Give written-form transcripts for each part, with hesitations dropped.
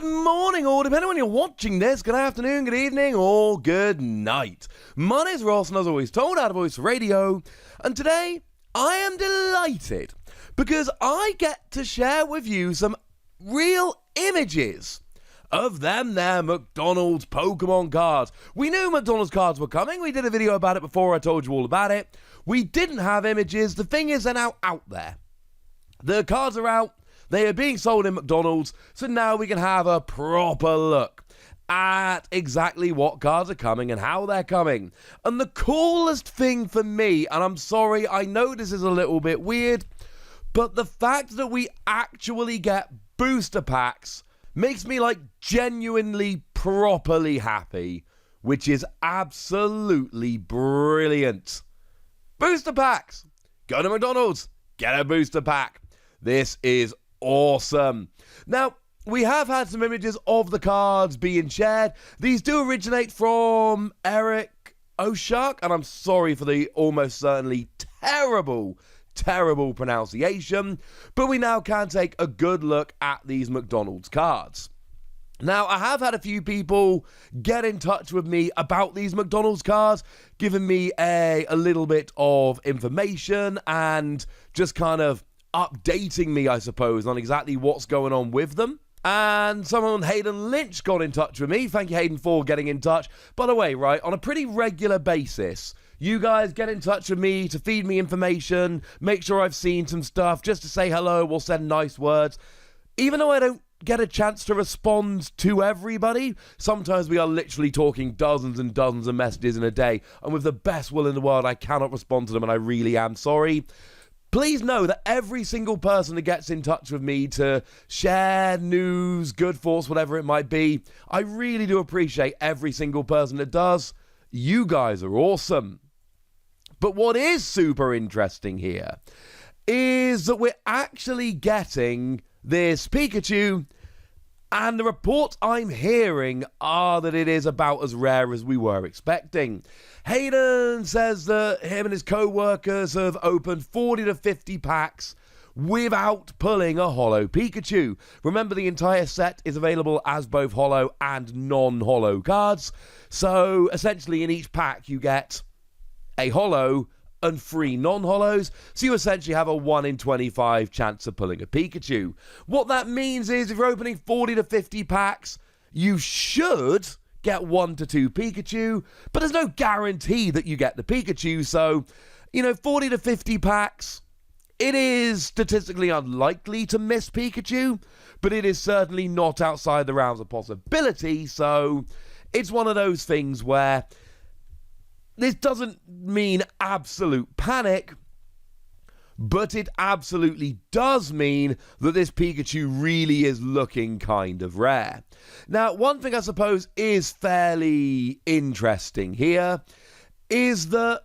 Good morning, or depending on when you're watching this, good afternoon, good evening, or good night. My name's Ross, and as always, Told Out of Voice Radio, and today I am delighted because I get to share with you some real images of them there McDonald's Pokemon cards. We knew McDonald's cards were coming. We did a video about it before. I told you all about it. We didn't have images. The thing is, they're now out there. The cards are out. They are being sold in McDonald's, so now we can have a proper look at exactly what cards are coming and how they're coming. And the coolest thing for me, and I'm sorry, I know this is a little bit weird, but the fact that we actually get booster packs makes me genuinely properly happy, which is absolutely brilliant. Booster packs! Go to McDonald's, get a booster pack. This is awesome. Now, we have had some images of the cards being shared. These do originate from Eric Oshark, and I'm sorry for the almost certainly terrible pronunciation, but we now can take a good look at these McDonald's cards. Now, I have had a few people get in touch with me about these McDonald's cards, giving me a little bit of information and just kind of updating me, I suppose, on exactly what's going on with them. And someone, Hayden Lynch, got in touch with me. Thank you, Hayden, for getting in touch. By the way, right, on a pretty regular basis, you guys get in touch with me to feed me information, make sure I've seen some stuff, just to say hello, we'll send nice words. Even though I don't get a chance to respond to everybody, sometimes we are literally talking dozens and dozens of messages in a day, and with the best will in the world, I cannot respond to them, and I really am sorry. Please know that every single person that gets in touch with me to share news, good thoughts, whatever it might be, I really do appreciate every single person that does. You guys are awesome. But what is super interesting here is that we're actually getting this Pikachu, and the reports I'm hearing are that it is about as rare as we were expecting. Hayden says that him and his co-workers have opened 40 to 50 packs without pulling a holo Pikachu. Remember, the entire set is available as both holo and non-holo cards. So essentially in each pack you get a holo and 3 non-holos, so you essentially have a 1 in 25 chance of pulling a Pikachu. What that means is if you're opening 40 to 50 packs, you should get 1 to 2 Pikachu, but there's no guarantee that you get the Pikachu, so, 40 to 50 packs, it is statistically unlikely to miss Pikachu, but it is certainly not outside the realms of possibility, so it's one of those things where this doesn't mean absolute panic, but it absolutely does mean that this Pikachu really is looking kind of rare. Now, one thing I suppose is fairly interesting here is that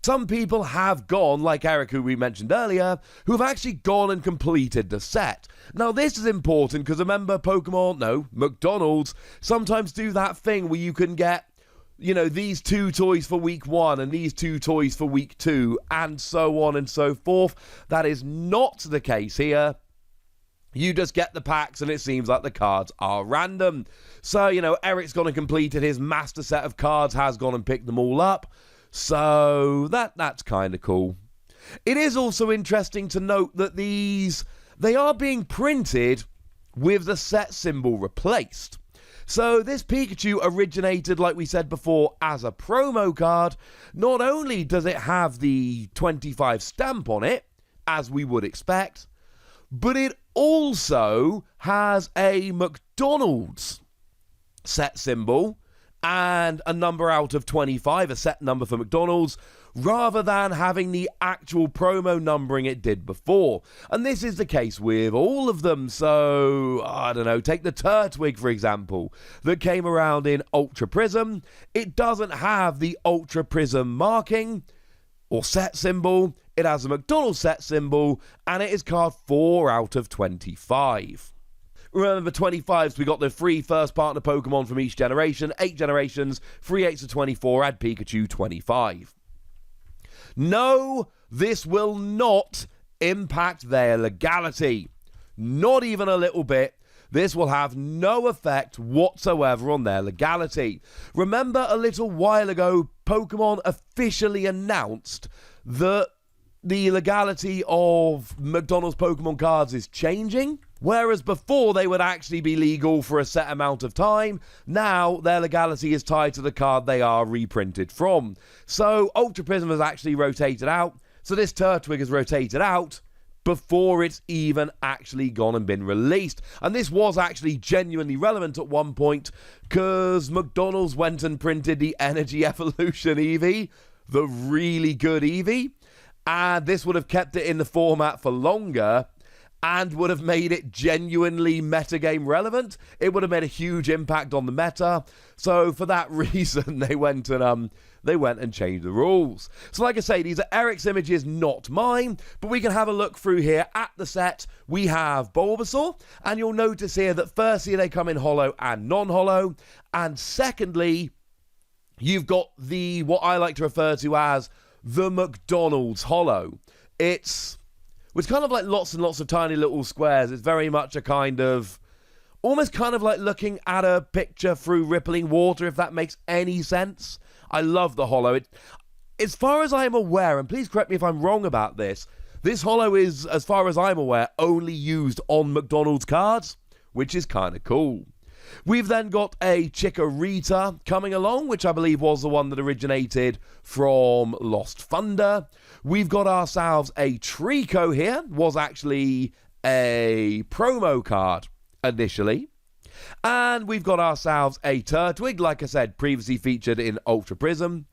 some people have gone, like Eric, who we mentioned earlier, who have actually gone and completed the set. Now, this is important because remember, McDonald's sometimes do that thing where you can get these 2 toys for week 1 and these 2 toys for week 2 and so on and so forth. That is not the case here. You just get the packs and it seems like the cards are random. So, Eric's gone and completed his master set of cards, has gone and picked them all up. So that's kind of cool. It is also interesting to note that they are being printed with the set symbol replaced. So this Pikachu originated, like we said before, as a promo card. Not only does it have the 25 stamp on it, as we would expect, but it also has a McDonald's set symbol and a number out of 25, a set number for McDonald's, rather than having the actual promo numbering it did before. And this is the case with all of them. So, I don't know, take the Turtwig, for example, that came around in Ultra Prism. It doesn't have the Ultra Prism marking or set symbol. It has a McDonald's set symbol, and it is card 4 out of 25. Remember, 25s, we got the 3 first partner Pokemon from each generation, 8 generations, 3 8s of 24, add Pikachu 25. No, this will not impact their legality. Not even a little bit. this will have no effect whatsoever on their legality. Remember, a little while ago, Pokemon officially announced that the legality of McDonald's Pokemon cards is changing. Whereas before they would actually be legal for a set amount of time, now their legality is tied to the card they are reprinted from. So Ultra Prism has actually rotated out, so this Turtwig is rotated out before it's even actually gone and been released. And this was actually genuinely relevant at one point, because McDonald's went and printed the Energy Evolution Eevee, the really good Eevee, and this would have kept it in the format for longer and would have made it genuinely metagame relevant. It would have made a huge impact on the meta. So for that reason, they went and changed the rules. So like I say, these are Eric's images, not mine, but we can have a look through here at the set. We have Bulbasaur, and you'll notice here that firstly, they come in holo and non-holo, and secondly, you've got what I like to refer to as the McDonald's holo. It's kind of like lots and lots of tiny little squares. It's very much a kind of, almost kind of like looking at a picture through rippling water, if that makes any sense. I love the holo. As far as I'm aware, and please correct me if I'm wrong about this holo is, as far as I'm aware, only used on McDonald's cards, which is kind of cool. We've then got a Chikorita coming along, which I believe was the one that originated from Lost Thunder. We've got ourselves a Trico here, was actually a promo card initially. And we've got ourselves a Turtwig, like I said, previously featured in Ultra Prism.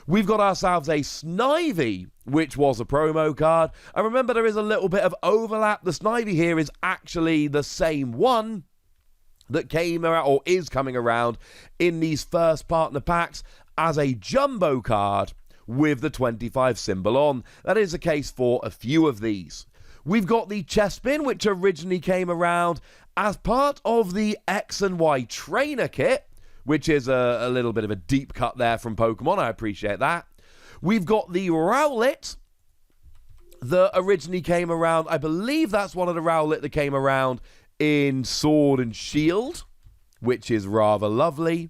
We've got ourselves a Snivy, which was a promo card. And remember, there is a little bit of overlap. The Snivy here is actually the same one that came around, or is coming around, in these first partner packs as a jumbo card with the 25 symbol on. That is the case for a few of these. We've got the Chespin, which originally came around as part of the X and Y trainer kit, which is a little bit of a deep cut there from Pokemon. I appreciate that. We've got the Rowlet that originally came around. I believe that's one of the Rowlet that came around in Sword and Shield, which is rather lovely.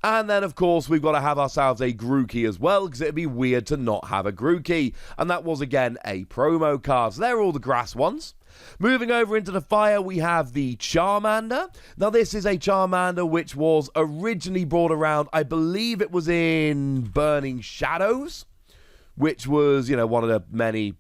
And then, of course, we've got to have ourselves a Grookey as well, because it'd be weird to not have a Grookey. And that was, again, a promo card. So they're all the grass ones. Moving over into the fire, we have the Charmander. Now, this is a Charmander which was originally brought around, I believe it was in Burning Shadows, which was, one of the many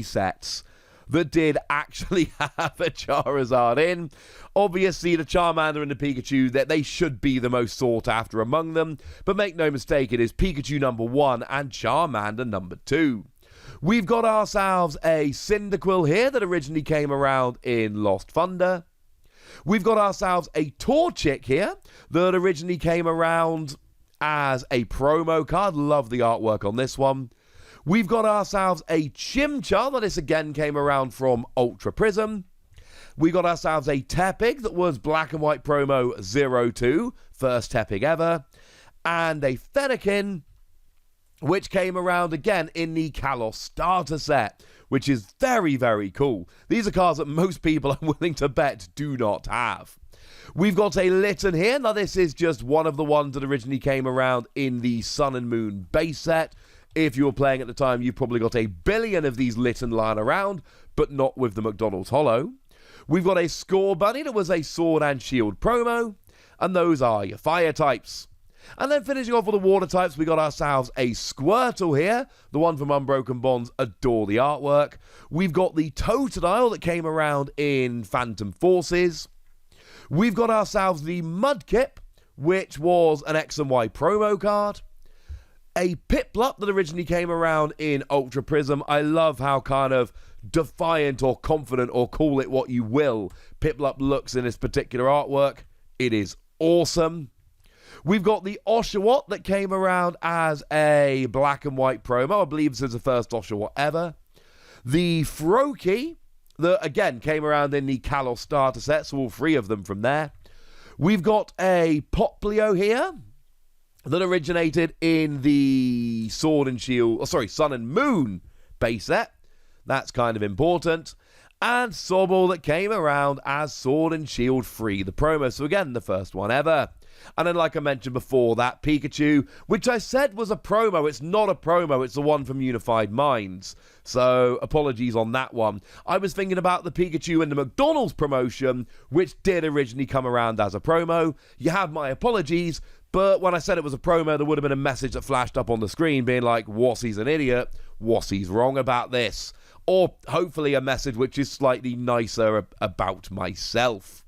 sets that did actually have a Charizard in. Obviously, the Charmander and the Pikachu, they should be the most sought after among them. But make no mistake, it is Pikachu number 1 and Charmander number 2. We've got ourselves a Cyndaquil here that originally came around in Lost Thunder. We've got ourselves a Torchic here that originally came around as a promo card. Love the artwork on this one. We've got ourselves a Chimchar, that this again came around from Ultra Prism. We got ourselves a Tepig that was Black and White promo 02, first Tepig ever. And a Fennekin, which came around again in the Kalos starter set, which is very, very cool. These are cards that most people, I'm willing to bet, do not have. We've got a Litten here. Now, this is just one of the ones that originally came around in the Sun and Moon base set. If you were playing at the time, you probably got a billion of these Litten lying around, but not with the McDonald's holo. We've got a Scorbunny that was a Sword and Shield promo, and those are your fire types. And then finishing off with the water types, we got ourselves a Squirtle here, the one from Unbroken Bonds. Adore the artwork. We've got the Totodile that came around in Phantom Forces. We've got ourselves the Mudkip, which was an X and Y promo card. A Piplup that originally came around in Ultra Prism. I love how kind of defiant or confident, or call it what you will, Piplup looks in this particular artwork. It is awesome. We've got the Oshawott that came around as a Black and White promo. I believe this is the first Oshawott ever. The Froakie that again came around in the Kalos starter set, so all three of them from there. We've got a Popplio here that originated in the Sun and Moon base set. That's kind of important. and Sobble that came around as Sword and Shield 3, the promo. So again, the first one ever. And then, like I mentioned before, that Pikachu, which I said was a promo. It's not a promo. It's the one from Unified Minds. So, apologies on that one. I was thinking about the Pikachu in the McDonald's promotion, which did originally come around as a promo. You have my apologies, but when I said it was a promo, there would have been a message that flashed up on the screen being like, Wassy's an idiot. Wassy's wrong about this. Or, hopefully, a message which is slightly nicer about myself.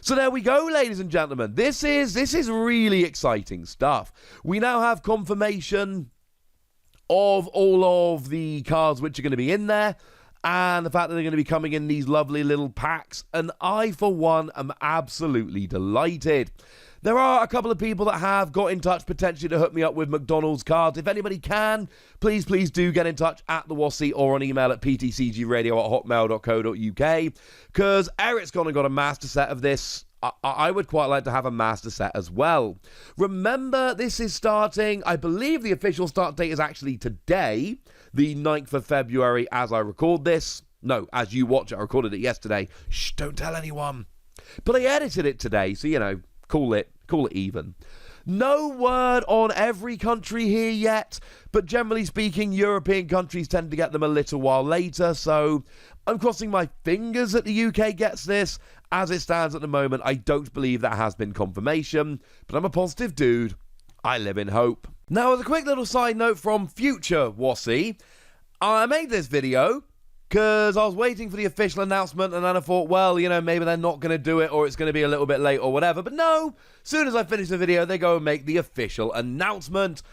So there we go, ladies and gentlemen. This is really exciting stuff. We now have confirmation of all of the cards which are going to be in there, and the fact that they're going to be coming in these lovely little packs, and I, for one, am absolutely delighted. There are a couple of people that have got in touch potentially to hook me up with McDonald's cards. If anybody can, please do get in touch at the Wassy or on email at ptcgradio@hotmail.co.uk, because Eric's gone and got a master set of this. I would quite like to have a master set as well. Remember, this is starting, I believe the official start date is actually today, the 9th of February, as I record this. No, as you watch it, I recorded it yesterday. Shh, don't tell anyone. But I edited it today, so, you know, call it even. No word on every country here yet, but generally speaking, European countries tend to get them a little while later, so I'm crossing my fingers that the UK gets this. As it stands at the moment, I don't believe that has been confirmation, but I'm a positive dude. I live in hope. Now, as a quick little side note from future Wassy, I made this video because I was waiting for the official announcement, and then I thought, well, you know, maybe they're not going to do it, or it's going to be a little bit late or whatever. But no, as soon as I finish the video, they go and make the official announcement.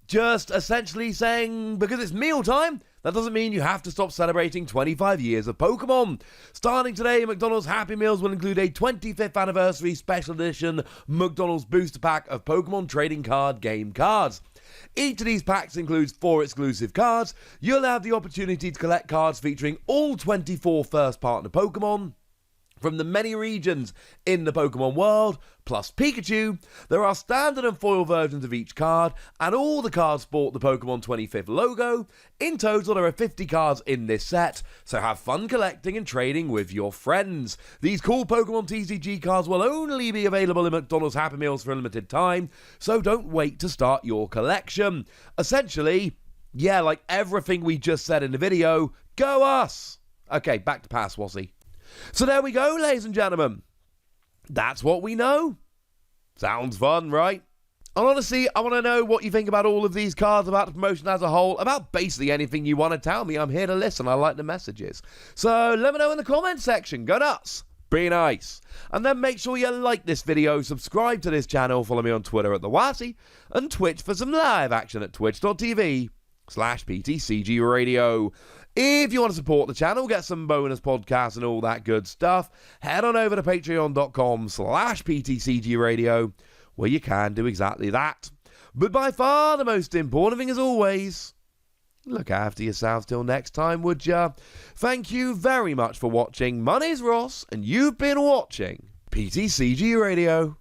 Just essentially saying, because it's mealtime, that doesn't mean you have to stop celebrating 25 years of Pokemon. Starting today, McDonald's Happy Meals will include a 25th anniversary special edition McDonald's booster pack of Pokemon trading card game cards. Each of these packs includes 4 exclusive cards. You'll have the opportunity to collect cards featuring all 24 first partner Pokemon from the many regions in the Pokemon world, plus Pikachu. There are standard and foil versions of each card, and all the cards sport the Pokemon 25th logo. In total, there are 50 cards in this set, so have fun collecting and trading with your friends. These cool Pokemon TCG cards will only be available in McDonald's Happy Meals for a limited time, so don't wait to start your collection. Essentially, yeah, like everything we just said in the video, go us! Okay, back to Pass, Wassy. So there we go, ladies and gentlemen. That's what we know. Sounds fun, right? And honestly, I want to know what you think about all of these cards, about the promotion as a whole, about basically anything you want to tell me. I'm here to listen. I like the messages. So let me know in the comment section. Go nuts. Be nice. And then make sure you like this video, subscribe to this channel, follow me on Twitter at The Wassy, and Twitch for some live action at twitch.tv/PTCG Radio. If you want to support the channel, get some bonus podcasts and all that good stuff, head on over to patreon.com/PTCG Radio, where you can do exactly that. But by far the most important thing, as always, look after yourselves till next time, would ya? Thank you very much for watching. My name's Ross, and you've been watching PTCG Radio.